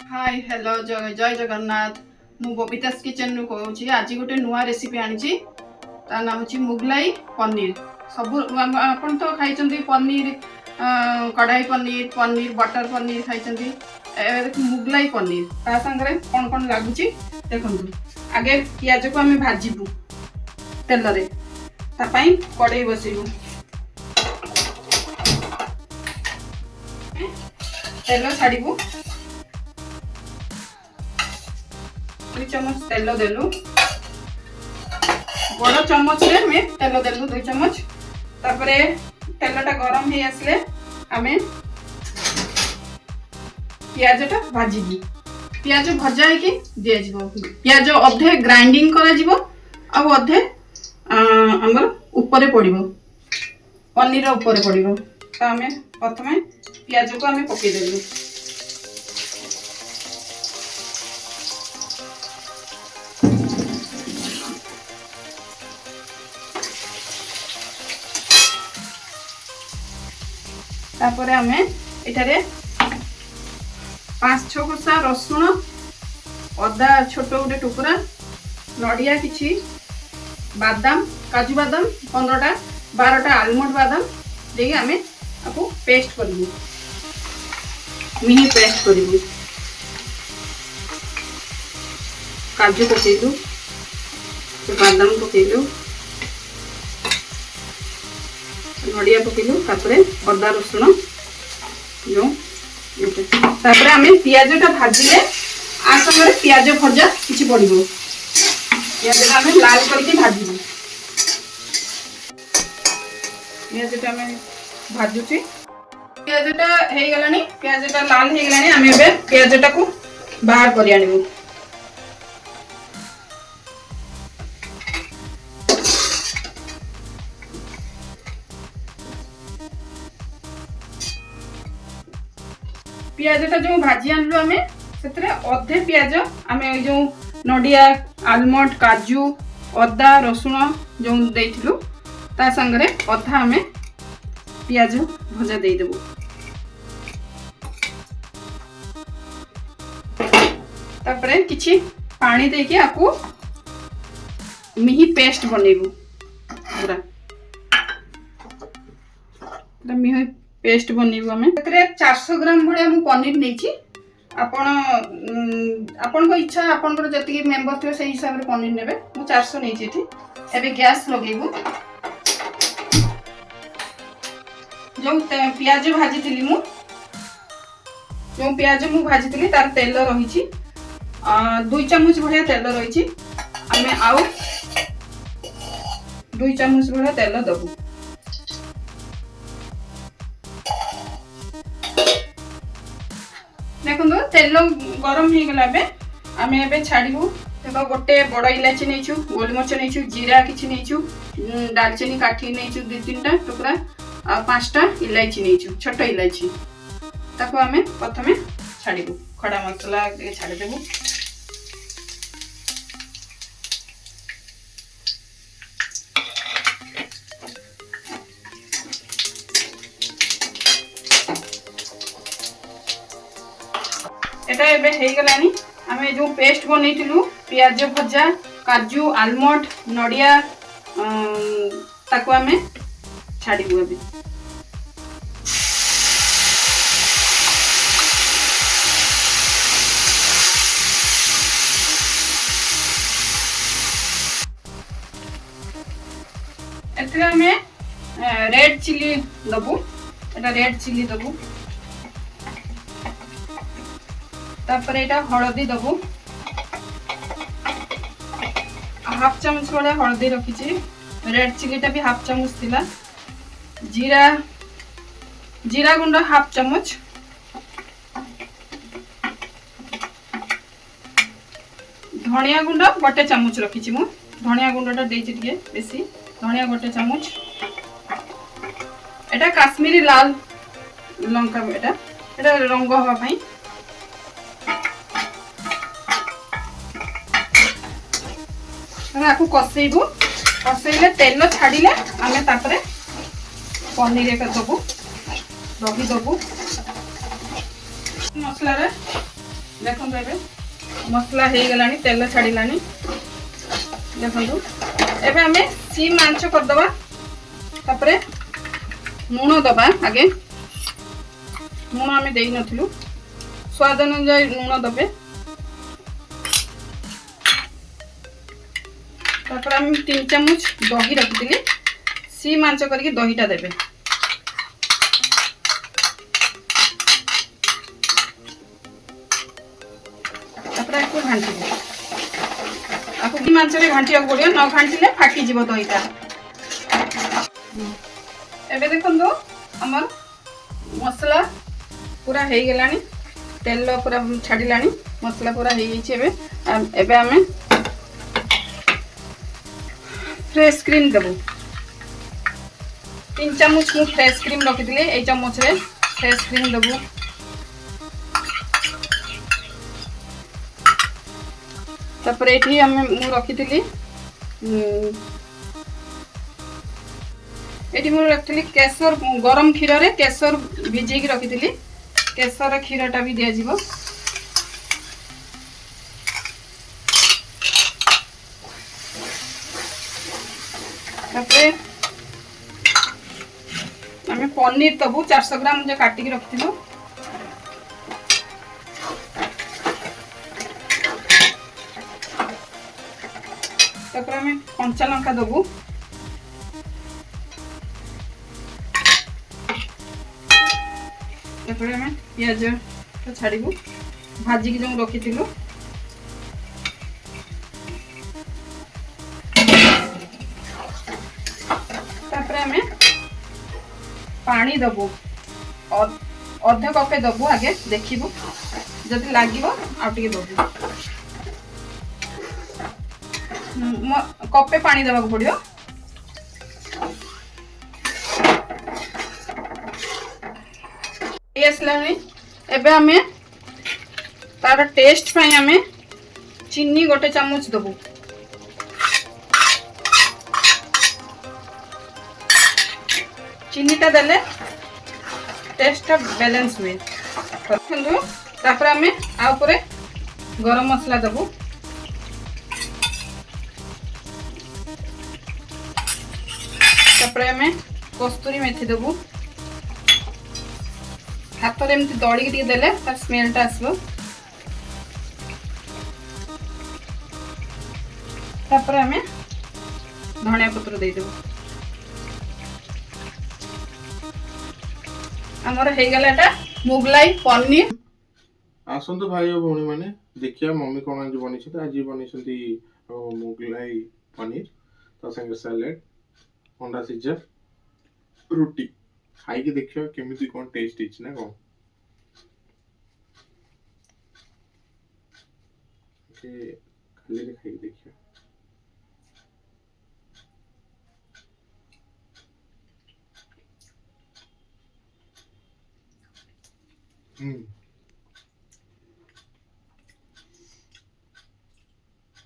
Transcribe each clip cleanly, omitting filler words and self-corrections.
Hi hello जय जय जगन्नाथ। मु बबितास किचन रु कहूँ। आज गोटे नुआ रेसिपी आनी ता ना हूँ मुगलाई पनीर। सब आपन तो खाई पनीर, कढ़ाई पनीर, पनीर बटर पनीर खाई। मुगलाई पनीर ता संगे कौन कौन लगुच देखु। आगे पियाज को आम भाजबू तेल रे, तापाई कड़े बसैबू। तेल छाड़बू, 2 चम्मच तेल देलु। बड़ चम्मच रे में तेल देलु 2 चम्मच। तापरे तेलटा गरम हे आसले आमे पियाजटा भाजिबू। पियाज भजा है दिया जिवो। पियाज अधे ग्राइंडिंग करा जिवो आ अधे हमर ऊपर पड़िबो, पनीर ऊपर पड़िबो। तो आमे प्रथमे पियाज को आमे पके देलु। तापरे आमे एठारे 5-6 कोसा रसुण, अदा छोट गोटे टुकड़ा, नड़िया किछि, बादाम काजू बादाम 15टा 12टा आलमंड बादाम देके आमे आपको पेस्ट करबू, मिही पेस्ट करबू। काजू पकेलु, बादाम पकेलु, नड़िया पकेलु, तापरे अदा रसुण जो तापरे आमे पियाजटा भाजिले आ समय पियाज भजा किछि पड़िबो। पियाजटा आमे लाल करके भाजिबू। पियाजटा आमे भाजुची। पियाजटा हे गलानी, पियाजटा लाल हे गलानी। आमे बे पियाजटा को बाहर करि आनिबू। पियाजटा जो भाजी आनलु आमे सेतरे अधे पियाज आमे जो नडिया, आलमंड, काजू, अदा रसुण जो देइथिलु ता संगरे अधा आमे पियाज भजा देइ देबो। तापरे किछि पानी देके आकु मिही पेस्ट बनेबू। पूरा मिही पेस्ट बनेबू। आमे सेतरे 400 ग्राम भले मु पनीर नेछि। आपण को इच्छा, आपण को जति मेंबर थे सेही हिसाब रे पनीर नेबे। मु 400 नेछि एठी। एबे गैस लगेबू। जो पियाज भाजी थिली मु, जो पियाज मु भाजी थिली तार तेल रहिछि 2 चम्मच भले तेल रहिछि। आमे आउ 2 चम्मच भले तेल दबू। देखो तेल गरम हो गला बे आमे एबे छाड़ीबू। देखो गोटे बड़ इलायची नेछु, गोलमरिच नेछु, जीरा किछि नेछु, दालचीनी काठी नेछु 2-3टा टुकड़ा आ 5टा इलायची नेछु, छोट इलायची। ताको आमे प्रथमे छाड़ीबू। खड़ा मसला के छाड़ी देबू। एटा एबे हे गलानी। आमे जो पेस्ट बनैतिलु पियाज भजा, काजू, आलमंड, नड़िया ताको आमे छाड़ीबू। एबे एथरे आमे रेड चिली दबू। एटा रेड चिली दबू। तापरे एटा हळदी दबू। 1/2 चम्मच वाला हळदी रखिछि। रेड चिलीटा भी 1/2 चम्मच थिला। जीरा गुंड 1/2 चम्मच। धनिया गुंड 1 चम्मच रखिछि मु। धनिया गुंडटा देछि टिके बेसी। धनिया 1 चम्मच। एटा काश्मीरी लाल लंका, एटा रंग हवा पई। आपको कसेबू। कसेले तेल छाड़िले आमे तापरे पनीर एक दबू, दही दबू। मसला रे देखो एबे मसला हो गलानी तेल छाड़िलानी देखो एबे हमें सिम आंच करदबा तापरे लूण दबा आगे लूण आम दे नथिलु स्वाद अनुसार लूण दबे तापर हम 3 चम्मच दही रखिली सिम आंच करके दहीटा देबे तापर आपको घांटिबे आपको सिम आंच रे घांटिया पड़ियो न घांटिले फाटी जीवो दहीटा एबे देखंदो हमर मसला पूरा हो गलानी तेल पूरा छाड़िलानी मसला पूरा हो गई एबे एबे हमें फ्रेश क्रीम देबू 3 चम्मच मु फ्रेश क्रीम रखी ए चम्मच रे फ्रेश क्रीम देबू तापर एठी हम मु रखी एठी मु रखी केसर गरम क्षीर रे केसर भिजे की रखी केसर क्षीरटा भी दिया जीवो तापर हमें पनीर दबू 400 ग्राम जो काटिकी रखिलु तापर हमें कंचा लंका दबू तापर हमें प्याज तो छाड़बू भाजी की जो रखी तापर हमें पानी दबू अध कपे दबू आगे देखिबू जदि लागिबो आ टिके दबू कपे पानी देवा पड़ियो एबे हमें तार टेस्ट पाई हमें चीनी गोटे चम्मच दबू चीनीटा देले टेस्ट बैलेंस हुए तापर हमें आ ऊपर गरम मसला दबू तापर हमें कस्तूरी मेथी दबू हाथ में एमती दड़ी के देले तार स्मेलटा आसबो तापर हमें धनिया पत्र दे देबो हमर हे गलाटा मुगलाई पनीर आसंतु भाई और भौणी माने देखिया मम्मी कोन आज बनी छै आज बनी छथि मुगलाई पनीर तो संगे सैलेड अंडा सिझा रोटी खाई के देखियो केमिति कोन टेस्ट इछ ना कोन के खाली ले खाई देखियो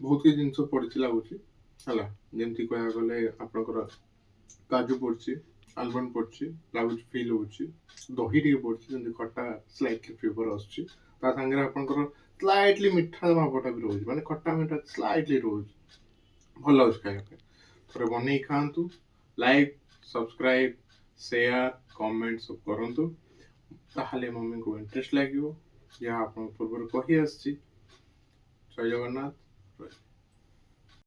बहुत के जिनस पड़ी लगुच है जमती कह गले आपंकर काजू पड़ी आलमंड पड़ी लगुच फिल हो दही टे पड़ी खटा स्लाइटली फ्लेवर आसांगे आपंकर स्लाइटली मीठा भावटा भी रोज माने खट्टा मीठा स्लाइटली रोज भल लगे खाया थोड़े बन खातु लाइक सब्सक्राइब शेयर कमेंट सब करूँ ताहले मम्मी को इंटरेस्ट लगे जहाँ आप पूर्व कही आसी जय जगन्नाथ।